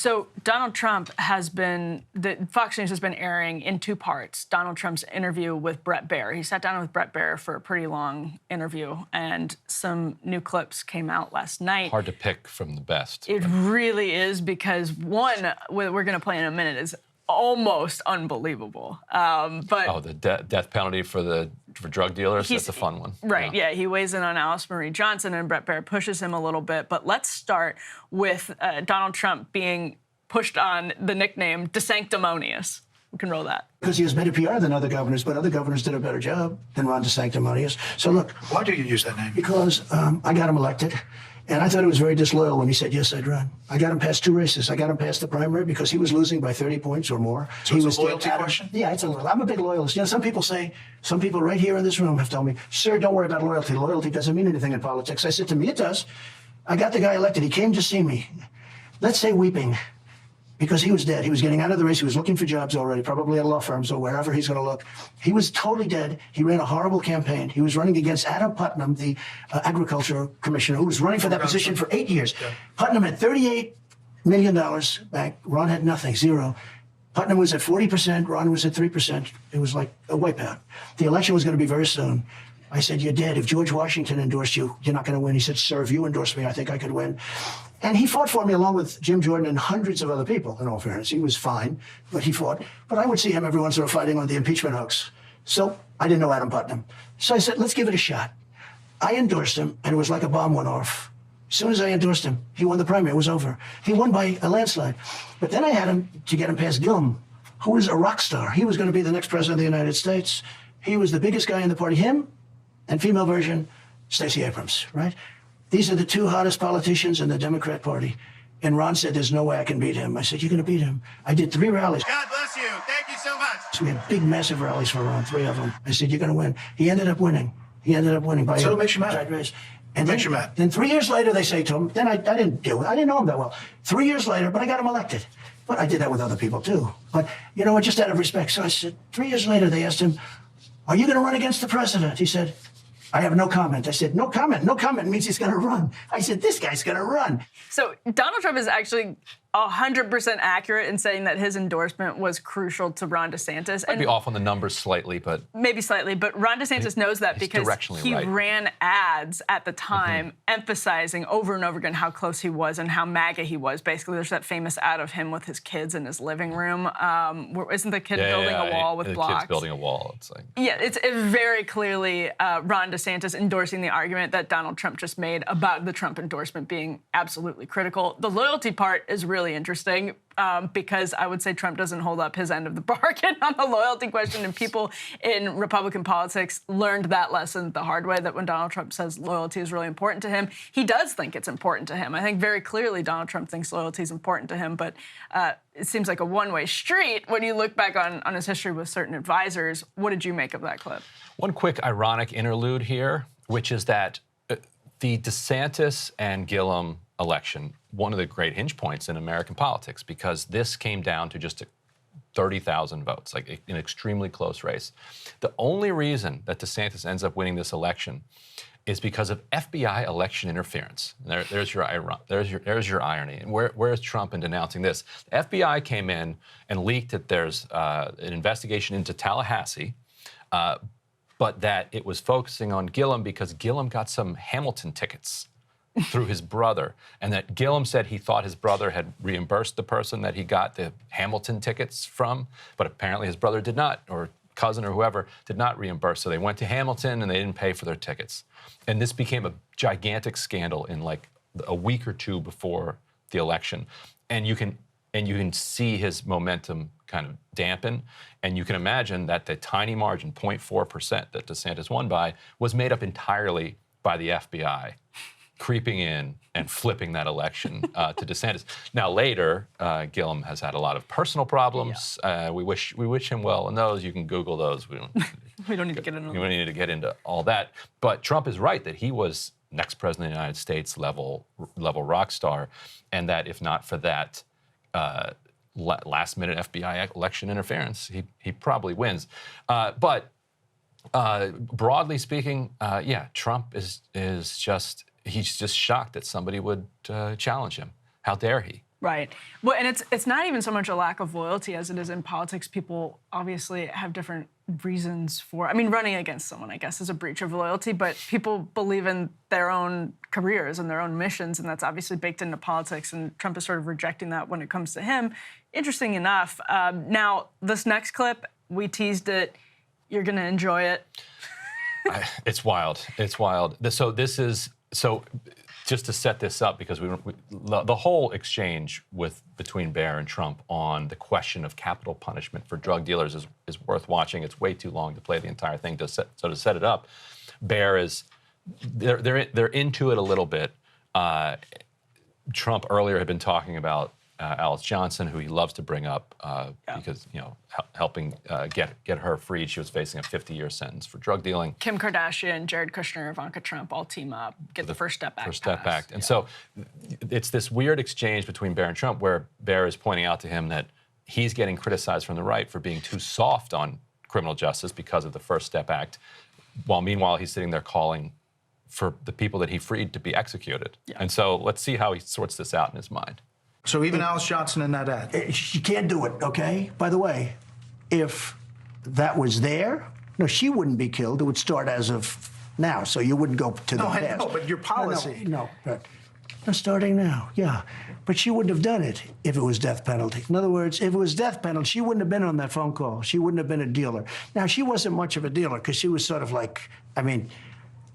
So Donald Trump has been, Fox News has been airing in two parts, Donald Trump's interview with Brett Baier. He sat down with Brett Baier for a pretty long interview, and some new clips came out last night. Hard to pick from the best. It really is, because one, we're going to play in a minute, is almost unbelievable. The death penalty for drug dealers, that's a fun one. Right, yeah. He weighs in on Alice Marie Johnson, and Brett Baier pushes him a little bit. But let's start with Donald Trump being pushed on the nickname DeSanctimonious. We can roll that. Because he has better PR than other governors, but other governors did a better job than Ron DeSanctimonious. So look. Why do you use that name? Because I got him elected. And I thought it was very disloyal when he said, yes, I'd run. I got him past two races. I got him past the primary because he was losing by 30 points or more. So he it's a loyalty question? Yeah, it's a loyalty. I'm a big loyalist. You know, some people right here in this room have told me, sir, don't worry about loyalty. Loyalty doesn't mean anything in politics. I said, to me, it does. I got the guy elected. He came to see me. Let's say weeping. Because he was dead. He was getting out of the race. He was looking for jobs already, probably at law firms or wherever he's going to look. He was totally dead. He ran a horrible campaign. He was running against Adam Putnam, the agriculture commissioner, who was running for that position for 8 years. Yeah. Putnam had $38 million back. Ron had nothing, zero. Putnam was at 40%. Ron was at 3%. It was like a wipeout. The election was going to be very soon. I said, you're dead. If George Washington endorsed you, you're not going to win. He said, sir, if you endorse me, I think I could win. And he fought for me along with Jim Jordan and hundreds of other people, in all fairness. He was fine, but he fought. But I would see him every once in a while fighting on the impeachment hoax. So I didn't know Adam Putnam. So I said, let's give it a shot. I endorsed him, and it was like a bomb went off. As soon as I endorsed him, he won the primary. It was over. He won by a landslide. But then I had him to get him past Gillum, who was a rock star. He was going to be the next president of the United States. He was the biggest guy in the party. Him and female version, Stacey Abrams, right? These are the two hottest politicians in the Democrat Party. And Ron said, there's no way I can beat him. I said, you're going to beat him. I did 3 rallies. God bless you. Thank you so much. So we had big, massive rallies for Ron, 3 of them. I said, you're going to win. He ended up winning. He ended up winning by so it makes you mad. tight race. And makes you mad. Then 3 years later, they say to him, then I didn't do it. I didn't know him that well. 3 years later, but I got him elected. But I did that with other people, too. But, you know, just out of respect. So I said, 3 years later, they asked him, are you going to run against the president? He said, I have no comment. I said, no comment. No comment means he's going to run. I said, this guy's going to run. So Donald Trump is actually 100% accurate in saying that his endorsement was crucial to Ron DeSantis. Might be off on the numbers slightly, but... Maybe slightly, but Ron DeSantis knows that because he ran ads at the time emphasizing over and over again how close he was and how MAGA he was. Basically, there's that famous ad of him with his kids in his living room. Isn't the kid building a wall with blocks? The kid's building a wall. It's like... Yeah, it's very clearly Ron DeSantis endorsing the argument that Donald Trump just made about the Trump endorsement being absolutely critical. The loyalty part is really interesting because I would say Trump doesn't hold up his end of the bargain on the loyalty question, and people in Republican politics learned that lesson the hard way, that when Donald Trump says loyalty is really important to him, he does think it's important to him. I think very clearly Donald Trump thinks loyalty is important to him, but it seems like a one-way street when you look back on his history with certain advisors. What did you make of that clip? One quick ironic interlude here, which is that the DeSantis and Gillum election, one of the great hinge points in American politics, because this came down to just 30,000 votes, like an extremely close race. The only reason that DeSantis ends up winning this election is because of FBI election interference. There's your irony. And where is Trump in denouncing this? The FBI came in and leaked that there's an investigation into Tallahassee, but that it was focusing on Gillum because Gillum got some Hamilton tickets through his brother, and that Gillum said he thought his brother had reimbursed the person that he got the Hamilton tickets from, but apparently his brother did not, or cousin or whoever did not reimburse. So they went to Hamilton and they didn't pay for their tickets. And this became a gigantic scandal in like a week or two before the election. And you can see his momentum kind of dampen. And you can imagine that the tiny margin, 0.4% that DeSantis won by, was made up entirely by the FBI creeping in and flipping that election to DeSantis. Now later, Gillum has had a lot of personal problems. Yeah. We wish him well in those. You can Google those. We don't need to get into. We don't need to get into all that. But Trump is right that he was next president of the United States level rock star, and that if not for that last-minute FBI election interference, he probably wins. But broadly speaking, yeah, Trump is just. He's just shocked that somebody would challenge him. How dare he? Right. Well, and it's not even so much a lack of loyalty as it is in politics. People obviously have different reasons for. I mean, running against someone, I guess, is a breach of loyalty. But people believe in their own careers and their own missions, and that's obviously baked into politics. And Trump is sort of rejecting that when it comes to him. Interesting enough. Now, this next clip, we teased it. You're going to enjoy it. It's wild. It's wild. So just to set this up, because the whole exchange between Baier and Trump on the question of capital punishment for drug dealers is worth watching. It's way too long to play the entire thing. So to set it up, Baier is they're into it a little bit. Trump earlier had been talking about Alice Johnson, who he loves to bring up because, helping get her freed. She was facing a 50-year sentence for drug dealing. Kim Kardashian, Jared Kushner, Ivanka Trump all team up, get the First Step Act First Step passed. Act. And so it's this weird exchange between Baier and Trump where Baier is pointing out to him that he's getting criticized from the right for being too soft on criminal justice because of the First Step Act, while meanwhile he's sitting there calling for the people that he freed to be executed. Yeah. And so let's see how he sorts this out in his mind. So even Alice Johnson in that ad? She can't do it, okay? By the way, if that was there, no, she wouldn't be killed. It would start as of now, so you wouldn't go to the past. I know, but your policy. No, starting now, yeah. But she wouldn't have done it if it was death penalty. In other words, if it was death penalty, she wouldn't have been on that phone call. She wouldn't have been a dealer. Now, she wasn't much of a dealer because she was sort of like,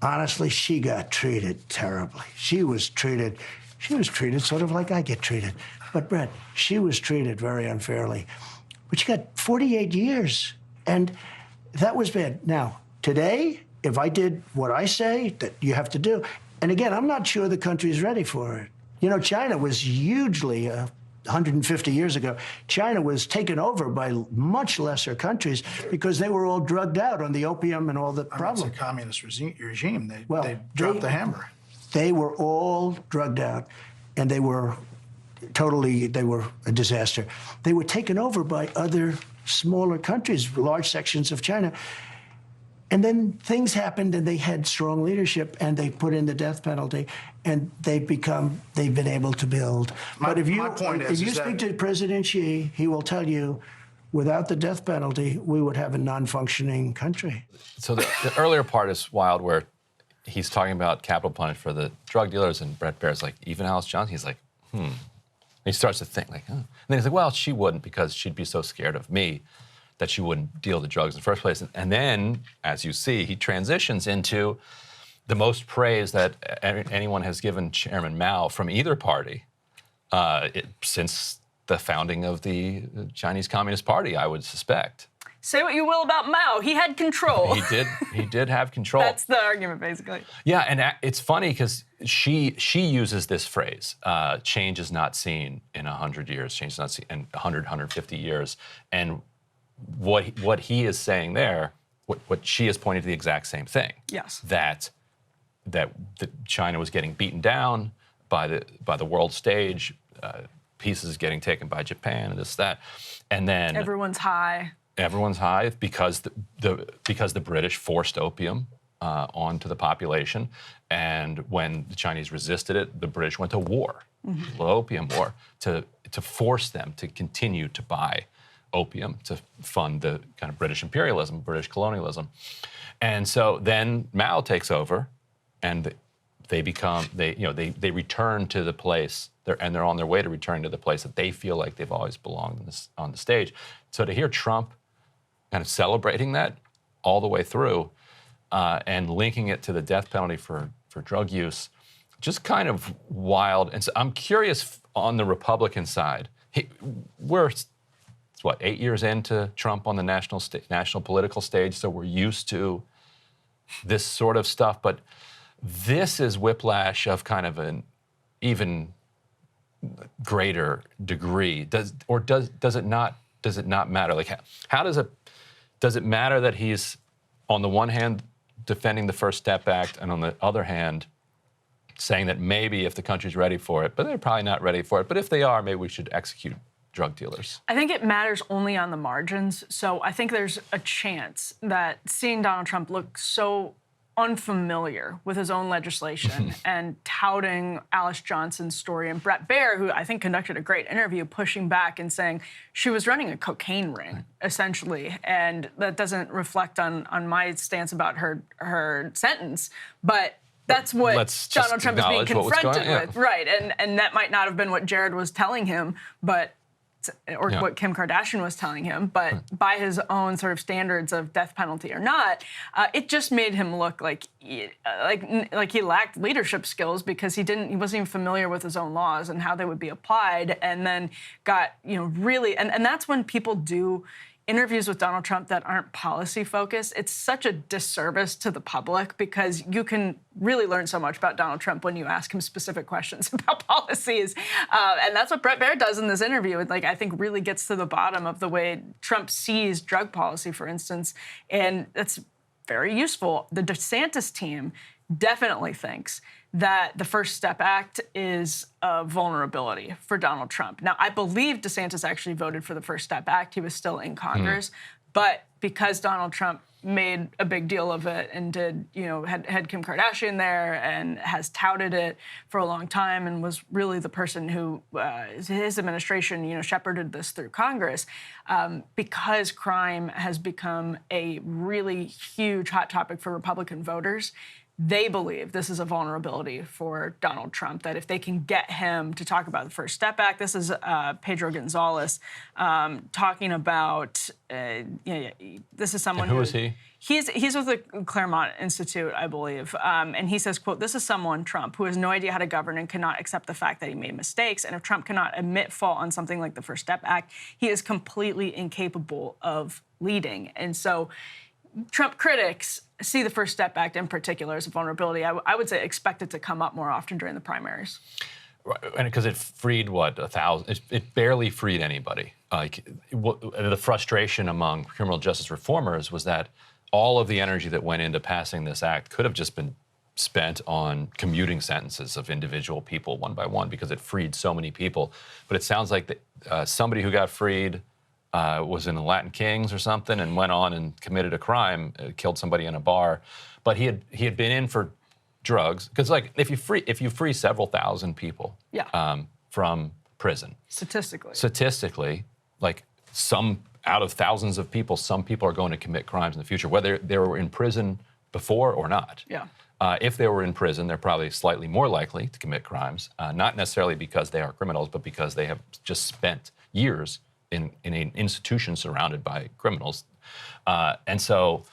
honestly, she got treated terribly. She was treated sort of like I get treated. But, Brett, she was treated very unfairly. But she got 48 years, and that was bad. Now, today, if I did what I say that you have to do, and again, I'm not sure the country's ready for it. China was hugely, 150 years ago, China was taken over by much lesser countries because they were all drugged out on the opium and all the problems. It's a communist regime. They dropped the hammer. They were all drugged out, and they were a disaster. They were taken over by other smaller countries, large sections of China. And then things happened, and they had strong leadership, and they put in the death penalty, and they've been able to build. But if you speak to President Xi, he will tell you, without the death penalty, we would have a non-functioning country. So the earlier part is wild, where he's talking about capital punishment for the drug dealers, and Brett Baier's like, even Alice Johnson? He's like, And he starts to think, like, And then he's like, well, she wouldn't, because she'd be so scared of me that she wouldn't deal the drugs in the first place. And then, as you see, he transitions into the most praise that anyone has given Chairman Mao from either party since the founding of the Chinese Communist Party, I would suspect. Say what you will about Mao, he had control. He did have control. That's the argument, basically. Yeah, and it's funny because she uses this phrase, change is not seen in 100 years, change is not seen in 100, 150 years. And what he is saying there, what she is pointing to the exact same thing. Yes. That China was getting beaten down by the world stage, pieces getting taken by Japan and this, that. And then everyone's high. Everyone's high because the British forced opium onto the population, and when the Chinese resisted it, the British went to war, the opium war, to force them to continue to buy opium to fund the kind of British imperialism, British colonialism. And so then Mao takes over, and they return to the place, they're on their way to return to the place that they feel like they've always belonged on the stage. So to hear Trump kind of celebrating that all the way through and linking it to the death penalty for drug use, just kind of wild. And so I'm curious on the Republican side. We're 8 years into Trump on the national political stage, so we're used to this sort of stuff. But this is whiplash of kind of an even greater degree. Does it not matter? Like, how does it matter that he's on the one hand defending the First Step Act, and on the other hand saying that maybe if the country's ready for it, but they're probably not ready for it, but if they are, maybe we should execute drug dealers? I think it matters only on the margins. So I think there's a chance that seeing Donald Trump look so unfamiliar with his own legislation and touting Alice Johnson's story, and Brett Baier, who I think conducted a great interview, pushing back and saying she was running a cocaine ring, essentially, and that doesn't reflect on my stance about her sentence, but that's what Donald Trump is being confronted with, right? And that might not have been what Jared was telling him, or what Kim Kardashian was telling him, but by his own sort of standards of death penalty or not, it just made him look like he lacked leadership skills because he wasn't even familiar with his own laws and how they would be applied, and then got really, and that's when people do interviews with Donald Trump that aren't policy focused. It's such a disservice to the public because you can really learn so much about Donald Trump when you ask him specific questions about policies. And that's what Brett Baier does in this interview. It, I think really gets to the bottom of the way Trump sees drug policy, for instance. And that's very useful. The DeSantis team definitely thinks that the First Step Act is a vulnerability for Donald Trump. Now, I believe DeSantis actually voted for the First Step Act. He was still in Congress. But because Donald Trump made a big deal of it and had Kim Kardashian there and has touted it for a long time and was really the person who, his administration, shepherded this through Congress, because crime has become a really huge hot topic for Republican voters. They believe this is a vulnerability for Donald Trump, that if they can get him to talk about the First Step Act, this is Pedro Gonzalez talking about, this is someone and who is he? He's with the Claremont Institute, I believe, and he says, quote, "This is someone, Trump, who has no idea how to govern and cannot accept the fact that he made mistakes. And if Trump cannot admit fault on something like the First Step Act, he is completely incapable of leading." And so Trump critics see the First Step Act in particular as a vulnerability. I would say expect it to come up more often during the primaries. Right, and because it freed 1,000, it barely freed anybody. The frustration among criminal justice reformers was that all of the energy that went into passing this act could have just been spent on commuting sentences of individual people one by one because it freed so many people. But it sounds like somebody who got freed was in the Latin Kings or something and went on and committed a crime, killed somebody in a bar. But he had been in for drugs, because if you free several thousand people from prison, statistically, some out of thousands of people, some people are going to commit crimes in the future, whether they were in prison before or not. If they were in prison, they're probably slightly more likely to commit crimes, not necessarily because they are criminals, but because they have just spent years in an institution surrounded by criminals. And so,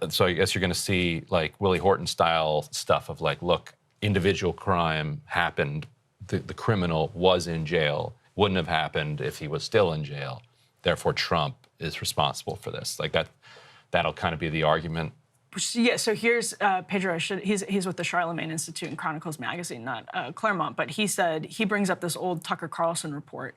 so I guess you're going to see Willie Horton style stuff of look, individual crime happened, the criminal was in jail, wouldn't have happened if he was still in jail. Therefore, Trump is responsible for this. That'll kind of be the argument. Yeah, so here's Pedro. He's with the Charlemagne Institute and Chronicles Magazine, not Claremont, but he said, he brings up this old Tucker Carlson report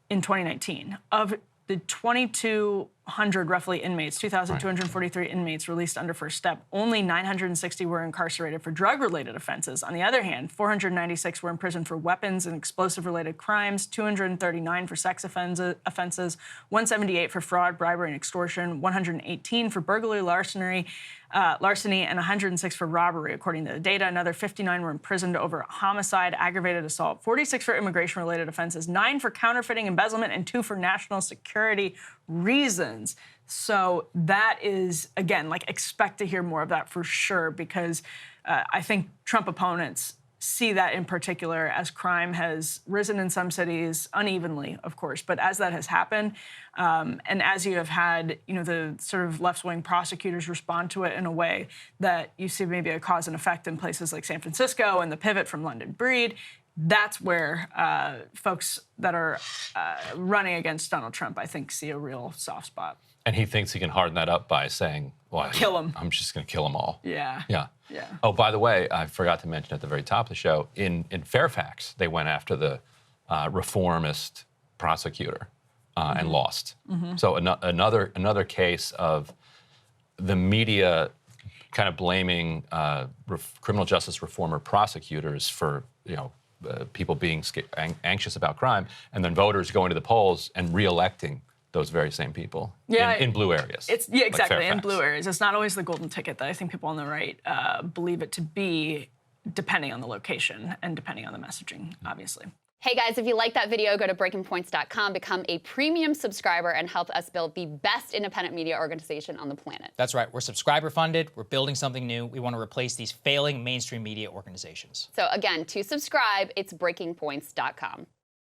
in 2019 of the 2,200 roughly inmates, 2,243 inmates released under First Step. Only 960 were incarcerated for drug-related offenses. On the other hand, 496 were in prison for weapons and explosive-related crimes, 239 for sex offenses, 178 for fraud, bribery, and extortion, 118 for burglary, larceny, and 106 for robbery, according to the data. Another 59 were imprisoned over homicide, aggravated assault, 46 for immigration-related offenses, 9 for counterfeiting, embezzlement, and 2 for national security reasons. So that is, again, expect to hear more of that for sure, because I think Trump opponents see that in particular as crime has risen in some cities unevenly, of course, but as that has happened, and as you have had, the sort of left-wing prosecutors respond to it in a way that you see maybe a cause and effect in places like San Francisco and the pivot from London Breed, that's where folks that are running against Donald Trump, I think, see a real soft spot. And he thinks he can harden that up by saying, well, kill him. I'm just going to kill them all. Yeah. Oh, by the way, I forgot to mention at the very top of the show, in Fairfax, they went after the reformist prosecutor and lost. So another case of the media kind of blaming criminal justice reformer prosecutors for, people being anxious about crime, and then voters going to the polls and re-electing those very same people Yeah, in blue areas. Yeah, exactly, like in Fairfax. blue areas. It's not always the golden ticket that I think people on the right believe it to be, depending on the location and depending on the messaging, obviously. Hey guys, if you like that video, go to breakingpoints.com, become a premium subscriber, and help us build the best independent media organization on the planet. That's right. We're subscriber funded. We're building something new. We want to replace these failing mainstream media organizations. So again, to subscribe, it's breakingpoints.com.